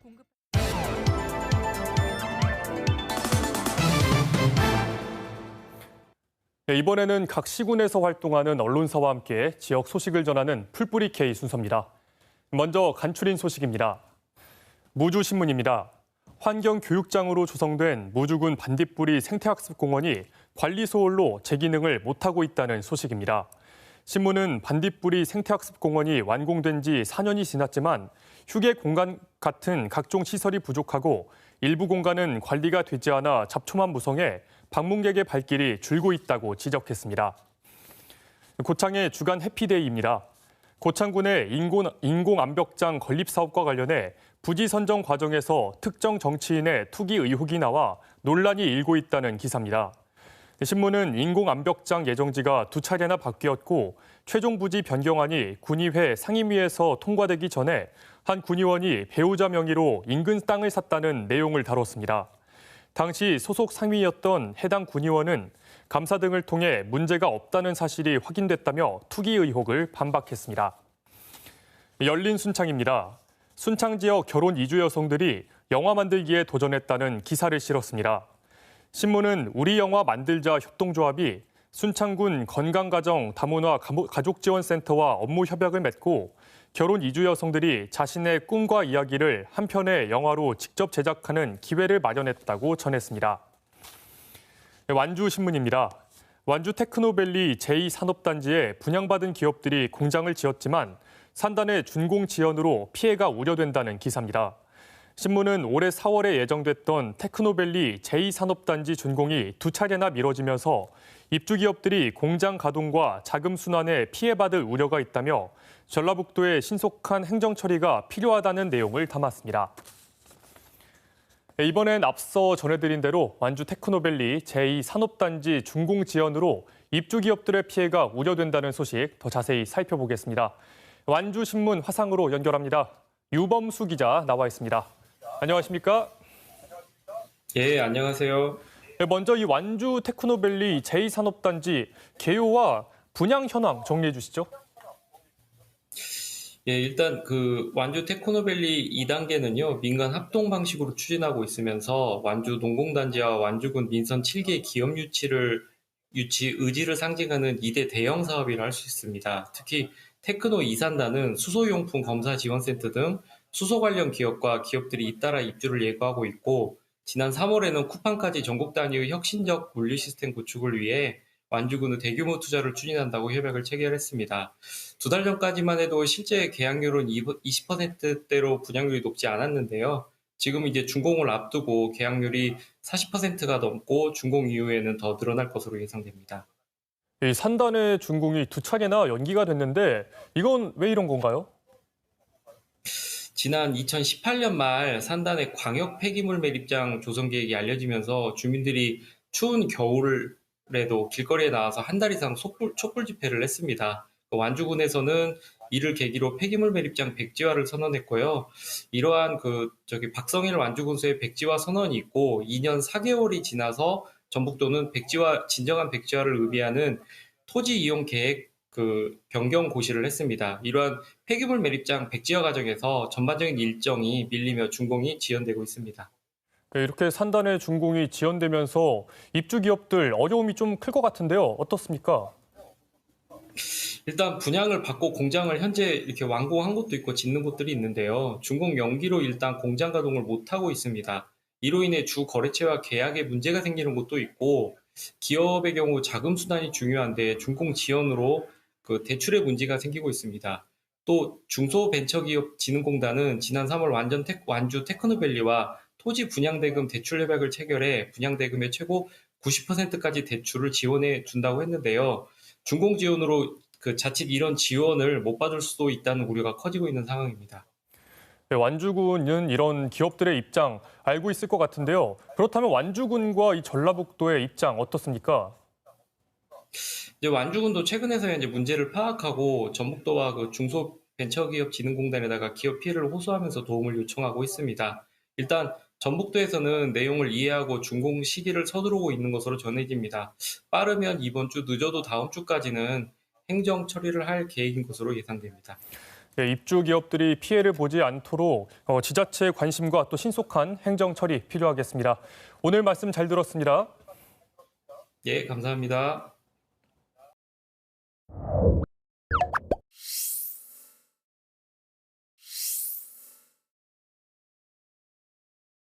공급. 네, 이번에는 각 시군에서 활동하는 언론사와 함께 지역 소식을 전하는 풀뿌리 K 순서입니다. 먼저 간추린 소식입니다. 무주신문입니다. 환경교육장으로 조성된 무주군 반딧불이 생태학습공원이 관리 소홀로 제 기능을 못하고 있다는 소식입니다. 신문은 반딧불이 생태학습공원이 완공된 지 4년이 지났지만 휴게 공간 같은 각종 시설이 부족하고 일부 공간은 관리가 되지 않아 잡초만 무성해 방문객의 발길이 줄고 있다고 지적했습니다. 고창의 주간 해피데이입니다. 고창군의 인공암벽장 건립 사업과 관련해 부지 선정 과정에서 특정 정치인의 투기 의혹이 나와 논란이 일고 있다는 기사입니다. 신문은 인공암벽장 예정지가 2차례나 바뀌었고 최종 부지 변경안이 군의회 상임위에서 통과되기 전에 한 군의원이 배우자 명의로 인근 땅을 샀다는 내용을 다뤘습니다. 당시 소속 상위였던 해당 군의원은 감사 등을 통해 문제가 없다는 사실이 확인됐다며 투기 의혹을 반박했습니다. 열린 순창입니다. 순창 지역 결혼 이주 여성들이 영화 만들기에 도전했다는 기사를 실었습니다. 신문은 우리 영화 만들자 협동조합이 순창군 건강가정 다문화 가족지원센터와 업무 협약을 맺고 결혼 이주 여성들이 자신의 꿈과 이야기를 한 편의 영화로 직접 제작하는 기회를 마련했다고 전했습니다. 완주신문입니다. 완주 테크노밸리 제2산업단지에 분양받은 기업들이 공장을 지었지만 산단의 준공 지연으로 피해가 우려된다는 기사입니다. 신문은 올해 4월에 예정됐던 테크노밸리 제2산업단지 준공이 2차례나 미뤄지면서 입주기업들이 공장 가동과 자금 순환에 피해받을 우려가 있다며 전라북도의 신속한 행정 처리가 필요하다는 내용을 담았습니다. 이번엔 앞서 전해드린 대로 완주 테크노밸리 제2산업단지 준공 지연으로 입주기업들의 피해가 우려된다는 소식 더 자세히 살펴보겠습니다. 완주신문 화상으로 연결합니다. 유범수 기자 나와 있습니다. 안녕하십니까? 예, 안녕하세요. 먼저 이 완주 테크노밸리 제2산업단지 개요와 분양 현황 정리해 주시죠. 예, 일단 완주 테크노밸리 2단계는요, 민간 합동 방식으로 추진하고 있으면서 완주 농공단지와 완주군 민선 7개 기업 유치 의지를 상징하는 2대 대형 사업이라 할 수 있습니다. 특히 테크노 2산단은 수소용품 검사 지원센터 등 수소 관련 기업과 기업들이 잇따라 입주를 예고하고 있고, 지난 3월에는 쿠팡까지 전국 단위의 혁신적 물류 시스템 구축을 위해 완주군의 대규모 투자를 추진한다고 협약을 체결했습니다. 2달 전까지만 해도 실제 계약률은 20%대로 분양률이 높지 않았는데요. 지금 이제 준공을 앞두고 계약률이 40%가 넘고 준공 이후에는 더 늘어날 것으로 예상됩니다. 이 산단의 준공이 2차례나 연기가 됐는데 이건 왜 이런 건가요? 지난 2018년 말 산단의 광역 폐기물 매립장 조성 계획이 알려지면서 주민들이 추운 겨울에도 길거리에 나와서 한 달 이상 촛불 집회를 했습니다. 완주군에서는 이를 계기로 폐기물 매립장 백지화를 선언했고요. 이러한 박성일 완주군수의 백지화 선언이 있고 2년 4개월이 지나서 전북도는 진정한 백지화를 의미하는 토지 이용 계획 변경 고시를 했습니다. 이러한 폐기물 매립장 백지화 과정에서 전반적인 일정이 밀리며 준공이 지연되고 있습니다. 이렇게 산단의 준공이 지연되면서 입주 기업들 어려움이 좀 클 것 같은데요. 어떻습니까? 일단 분양을 받고 공장을 현재 이렇게 완공한 곳도 있고 짓는 곳들이 있는데요. 준공 연기로 일단 공장 가동을 못하고 있습니다. 이로 인해 주 거래처와 계약에 문제가 생기는 곳도 있고, 기업의 경우 자금 수단이 중요한데 준공 지연으로 대출에 문제가 생기고 있습니다. 또 중소벤처기업진흥공단은 지난 3월 완주 테크노밸리와 토지 분양대금 대출 협약을 체결해 분양대금의 최고 90%까지 대출을 지원해 준다고 했는데요. 준공 지원으로 자칫 이런 지원을 못 받을 수도 있다는 우려가 커지고 있는 상황입니다. 네, 완주군은 이런 기업들의 입장 알고 있을 것 같은데요. 그렇다면 완주군과 이 전라북도의 입장 어떻습니까? 이제 완주군도 최근에서야 이제 문제를 파악하고 전북도와 중소벤처기업진흥공단에다가 기업 피해를 호소하면서 도움을 요청하고 있습니다. 일단 전북도에서는 내용을 이해하고 준공 시기를 서두르고 있는 것으로 전해집니다. 빠르면 이번 주, 늦어도 다음 주까지는 행정 처리를 할 계획인 것으로 예상됩니다. 네, 입주 기업들이 피해를 보지 않도록 지자체의 관심과 또 신속한 행정 처리 필요하겠습니다. 오늘 말씀 잘 들었습니다. 예, 감사합니다.